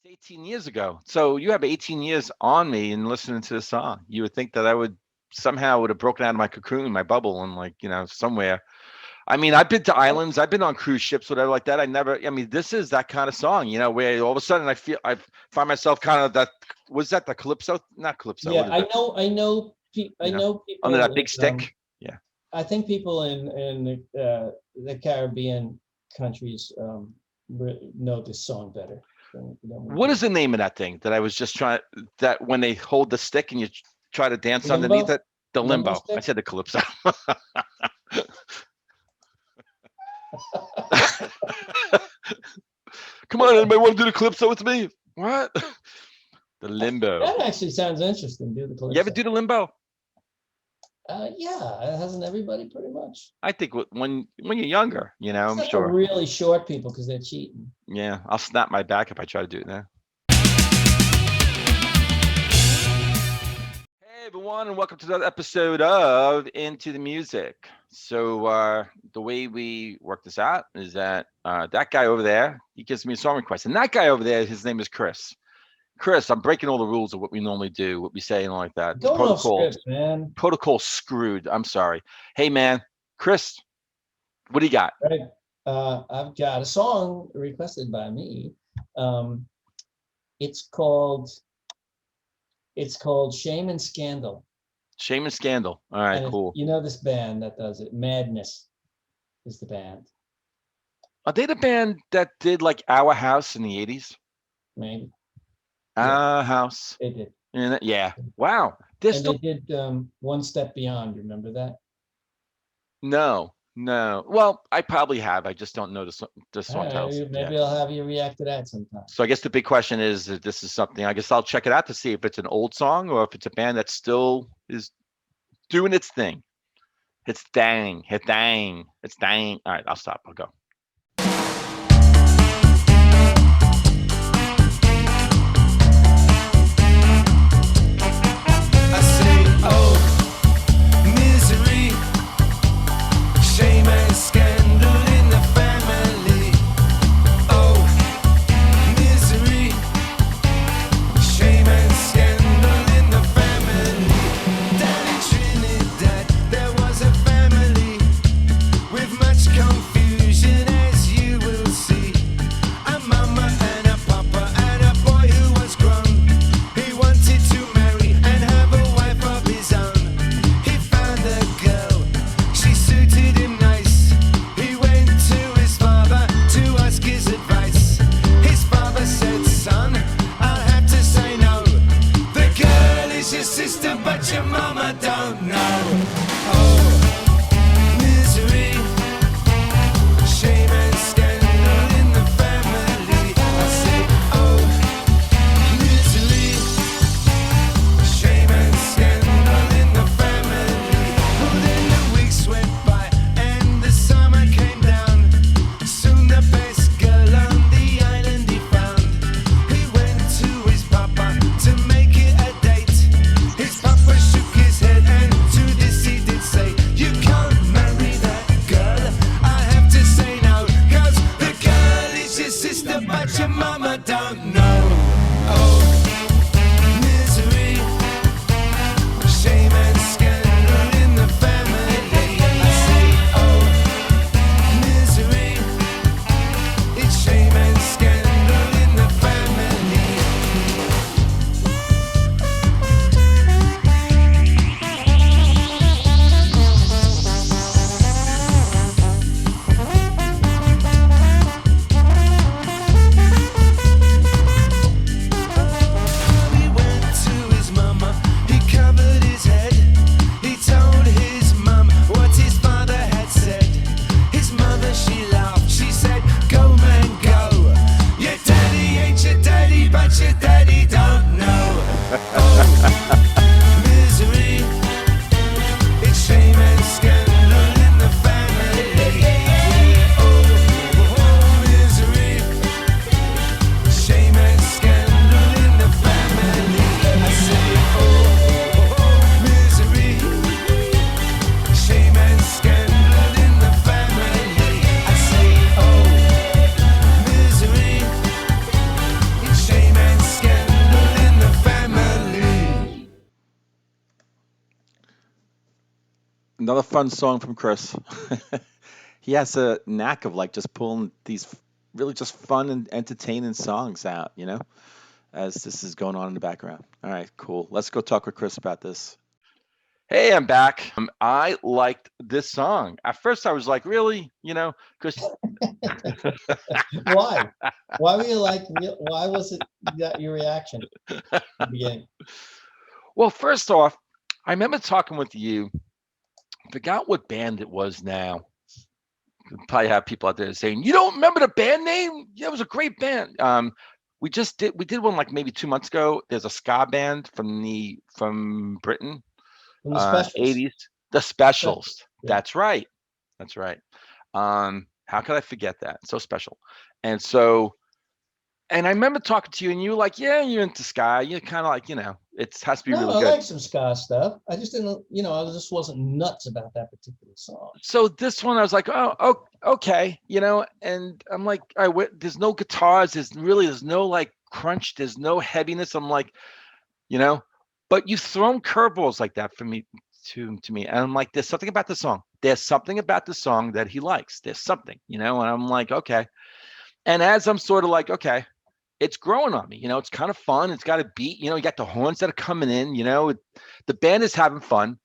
It's 18 years ago. So you have 18 years on me and listening to the song. You would think that I would somehow would have broken out of my cocoon, my bubble, and like, somewhere. I mean, I've been to islands, I've been on cruise ships, whatever like that. I mean, this is that kind of song, where all of a sudden I find myself kind of that, was that the Calypso? Not Calypso, what Yeah, is I it? know, I know, I You know, know under people that big stick. Yeah. I think people in the Caribbean countries know this song better than we What do. is the name of that thing that I was just trying, that when they hold the stick and you try to dance underneath Limbo, it? The limbo limbo. I stick. said the Calypso. Come on, anybody want to do the Calypso with me? What? The limbo. That actually sounds interesting. Do the You ever calypso. do the limbo? Yeah, hasn't everybody pretty much? I think when you're younger, I'm Except for sure. really short people because they're cheating. Yeah, I'll snap my back if I try to do it now. Hey everyone, and welcome to another episode of Into the Music. So the way we work this out is that that guy over there, he gives me a song request, and that guy over there, his name is Chris. Chris, I'm breaking all the rules of what we normally do, what we say, and all like that. Going off script, man. Protocol screwed. I'm sorry. Hey man, Chris, what do you got? Right. I've got a song requested by me. It's called Shame and Scandal. Shame and Scandal. All right, And cool. you know this band that does it. Madness is the band. Are they the band that did like Our House in the 80s? Maybe. Our House. They did. Yeah. Wow. They're And still... they did One Step Beyond. Remember that? No. Well, I probably have. I just don't know the song titles. Maybe I'll have you react to that sometime. So I guess the big question is if this is something, I guess I'll check it out to see if it's an old song or if it's a band that still is doing its thing. It's dang. It's dang. All right, I'll stop. I'll go. I say, oh, misery, shame and scandal in the family. Oh, misery, shame and scandal in the family. Down in Trinidad, there was a family with much confusion, as you will see. A mama and a papa and a boy who was grown. He wanted to marry and have a wife of his own. He found a girl, she suited him nice. He went to his father to ask his advice. His father said, son, I'll have to say no. The girl is your sister, but your mama don't know. Oh, misery, shame and scandal in the family. I say, oh, misery, shame and scandal in the family. Oh, then the weeks went by and the summer came down. Soon the best girl on the island he found. He went to his papa to make it a date. His papa shook his head and to this he did say, you can't marry that girl. I have to say no, 'cause the girl is your sister, but your mama don't know. Oh, misery, shame and scandal in the family. I say, oh, misery, it's shame and scandal in the family. He went to his mama, he covered his head. He told his mum what his father had said. His mother, she laughed, she said, go man, go. Your daddy ain't your daddy, but your daddy don't know. Oh, misery, it's shame and scandal in the family. Oh, misery, shame and scandal in the family. I say, oh, misery, shame and scandal in the family. I say, oh, misery, it's shame Another fun song from Chris. He has a knack of like just pulling these really just fun and entertaining songs out, as this is going on in the background. All right, cool. Let's go talk with Chris about this. Hey, I'm back. I liked this song. At first, I was like, really? Because Why? Why were you like? Why was it that your reaction at the beginning? well, first off, I remember talking with you. Forgot what band it was now. Probably have people out there saying, "You don't remember the band name? Yeah, it was a great band." We did one like maybe 2 months ago. There's a ska band from Britain, From the specials. 80s, the Specials. Yeah. That's right. That's right. How could I forget that? So special. And I remember talking to you, and you were like, "Yeah, you're into ska. You're kind of like, it has to be No, really I good." like some ska stuff. I just didn't, I just wasn't nuts about that particular song. So this one, I was like, oh, okay, and I'm like, there's no guitars, there's no like crunch, there's no heaviness. I'm like, but you've thrown curveballs like that for me to me, and I'm like, there's something about the song. There's something about the song that he likes. There's something, and I'm like, okay. And as I'm sort of like, okay, it's growing on me. It's kind of fun. It's got a beat. You got the horns that are coming in. The band is having fun.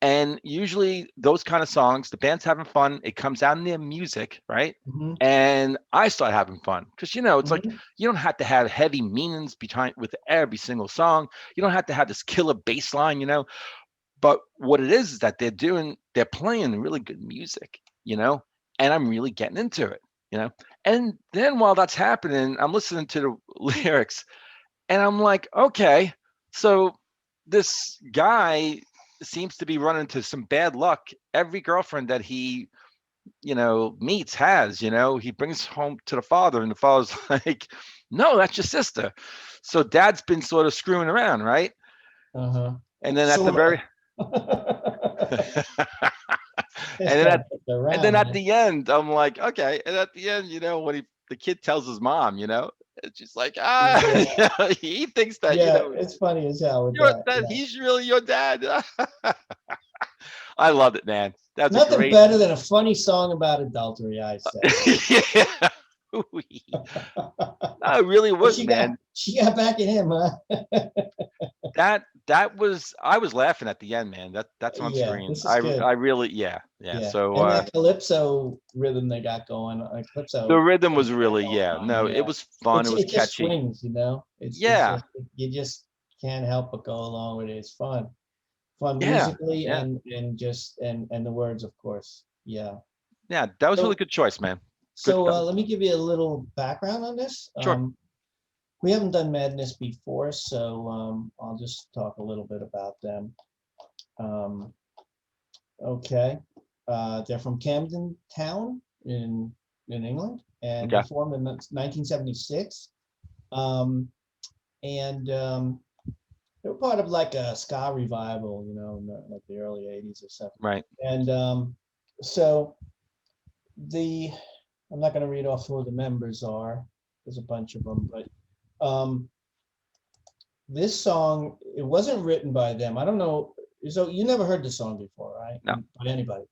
And usually those kind of songs, the band's having fun. It comes out in their music, right? Mhm. And I start having fun because it's like Mhm. you don't have to have heavy meanings behind with every single song. You don't have to have this killer bass line, But what it is that they're playing really good music, and I'm really getting into it, And then while that's happening, I'm listening to the lyrics, and I'm like, okay, so this guy seems to be running into some bad luck. Every girlfriend that he, meets he brings home to the father, and the father's like, no, that's your sister. So dad's been sort of screwing around, right? Uh-huh. And then at the Sorta. very and then at the end, I'm like, okay. And at the end, when the kid tells his mom, it's just like, he thinks that, Yeah, it's funny as hell with that. Yeah. he's really your dad. I love it, man. That's Nothing great. better than a funny song about adultery, I say. Yeah. No, it really was, she man. She got back at him, huh? I was laughing at the end, man. That's on screen. This is good. I really, yeah. So and that calypso rhythm they got going, calypso. The rhythm was really, it was fun. It was it just catchy. swings, you just can't help but go along with it. It's fun musically, and the words, of course. Yeah, that was a really good choice, man. So let me give you a little background on this. Sure. We haven't done Madness before, so I'll just talk a little bit about them. Okay. They're from Camden Town in England, and they formed in 1976. They were part of like a ska revival, in like the early 80s or something. Right. And so I'm not going to read off who the members are. There's a bunch of them, but this song, it wasn't written by them. I don't know. So you never heard the song before, right? No. By anybody.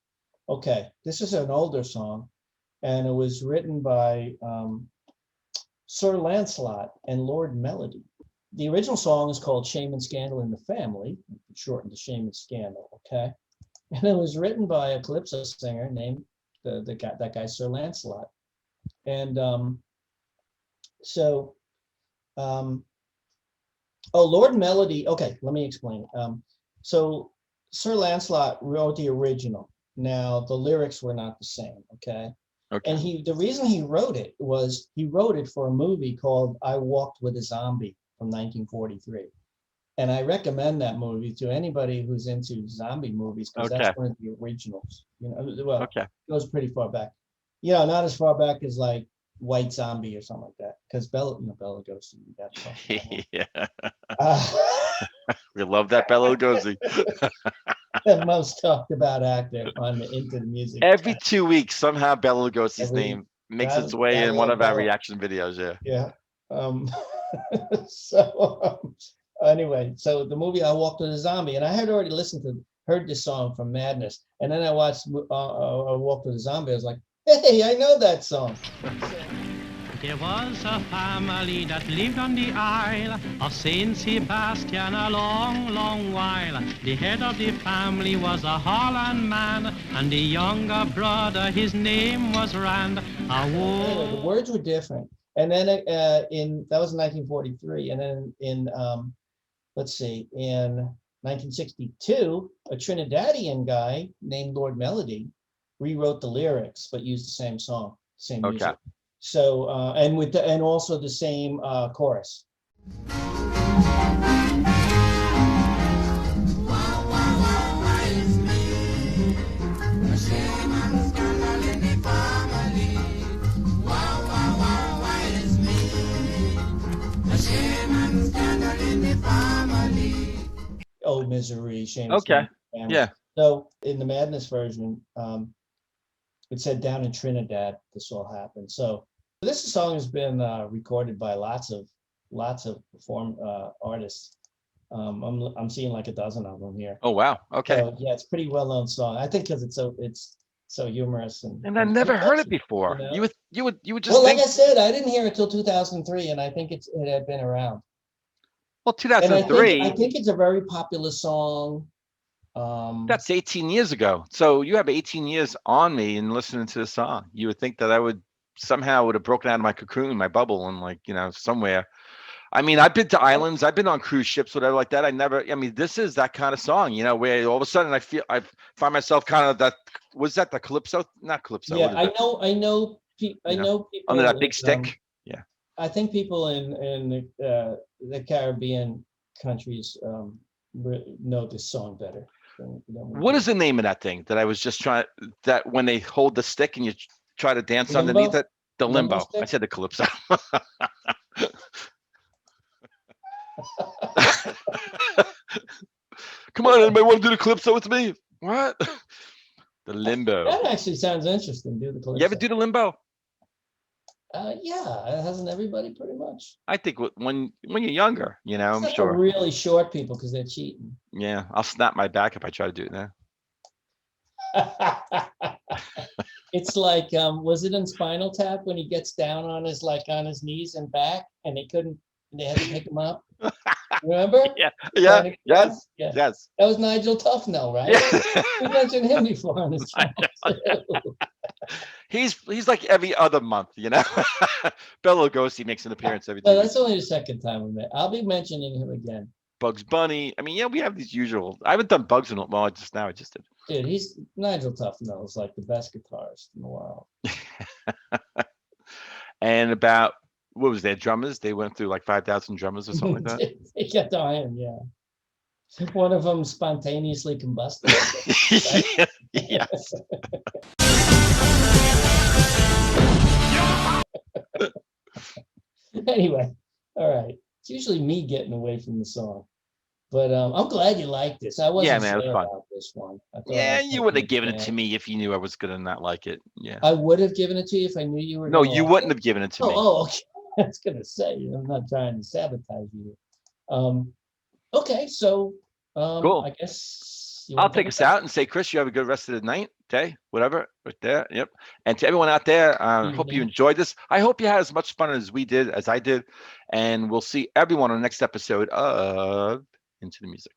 Okay. This is an older song, and it was written by Sir Lancelot and Lord Melody. The original song is called Shame and Scandal in the Family, shortened to Shame and Scandal, okay? And it was written by a calypso singer named that guy Sir Lancelot. And Lord Melody, okay, let me explain. So Sir Lancelot wrote the original. Now the lyrics were not the same, okay? Okay. And the reason he wrote it was he wrote it for a movie called I Walked with a Zombie from 1943. And I recommend that movie to anybody who's into zombie movies, because that's one of the originals. It goes pretty far back. Not as far back as like White Zombie or something like that, because Bela Lugosi. We love that Bela Lugosi. The most talked about actor on the Into the Music. Every 2 weeks, somehow Bela Lugosi's name makes its way in one of our reaction videos. Yeah. Anyway, so the movie I Walked with a Zombie, and I had already listened to heard this song from Madness, and then I watched Walk with a Zombie. I was like, hey, I know that song. There was a family that lived on the Isle of Saint Sebastian a long, long while. The head of the family was a Holland man, and the younger brother, his name was Rand. Anyway, the words were different. And then that was in 1943, and then in let's see, in 1962, a Trinidadian guy named Lord Melody rewrote the lyrics, but used the same song, same Okay. music. So and also the same chorus. Oh, misery, shame. and Okay. scandal in the family. Yeah. So in the Madness version, it said down in Trinidad this all happened. So this song has been recorded by lots of artists. I'm seeing like a dozen of them here. Oh wow. Okay. So yeah, it's a pretty well known song. I think because it's so humorous and I never heard it catchy, before. know? You would just Well, think. like I said, I didn't hear it till 2003, and I think it had been around. Well, And I 2003. think it's a very popular song. That's 18 years ago. So you have 18 years on me in listening to the song. You would think that I would somehow would have broken out of my cocoon, my bubble, and like, somewhere. I mean, I've been to islands, I've been on cruise ships, whatever like that. I mean, this is that kind of song, where all of a sudden I find myself kind of that, was that the Calypso? Not Calypso. Yeah, what is it? I know people Under that big that, stick. I think people in the Caribbean countries know this song better. than we What do. is the name of that thing that I was just trying, that when they hold the stick and you try to dance Limbo? underneath it? The Limbo limbo. I stick? said the Calypso. Come on, anybody want to do the Calypso with me? What? The limbo. That actually sounds interesting. Do the You ever Calypso. do the limbo? Yeah, hasn't everybody pretty much? I think when you're younger, I'm Except for sure. really short people because they're cheating. Yeah, I'll snap my back if I try to do it now. It's like, was it in Spinal Tap when he gets down on his knees and back, and they had to pick him up? Remember? Yeah, Trying to- yes, yeah. yes. That was Nigel Tufnell, right? Yeah. We mentioned him before on this channel. too. He's like every other month, Bela Lugosi makes an appearance every No, 2 that's weeks. only the second time we met. I'll be mentioning him again. Bugs Bunny. I mean, yeah, we have these usual. I haven't done Bugs in a while. I just did. Dude, Nigel Tufnell is like the best guitarist in the world. And about what was their drummers? They went through like 5,000 drummers or something like that. They kept dying, yeah. One of them spontaneously combusted. Yeah. Anyway, all right. It's usually me getting away from the song. But I'm glad you liked this. I wasn't man, it was sure fun. about this one. I thought I Yeah, was you would taking have given a it to chance. me if you knew I was gonna not like it. Yeah. I would have given it to you if I knew you were No, gonna you like wouldn't it. have given it to me. Oh, okay. I was gonna say, I'm not trying to sabotage you. Okay, so Cool. I guess I'll take us out and say, Chris, you have a good rest of the night, day, whatever, right there. Yep. And to everyone out there, hope you Evening. enjoyed this. I hope you had as much fun as I did. And we'll see everyone on the next episode of Into the Music.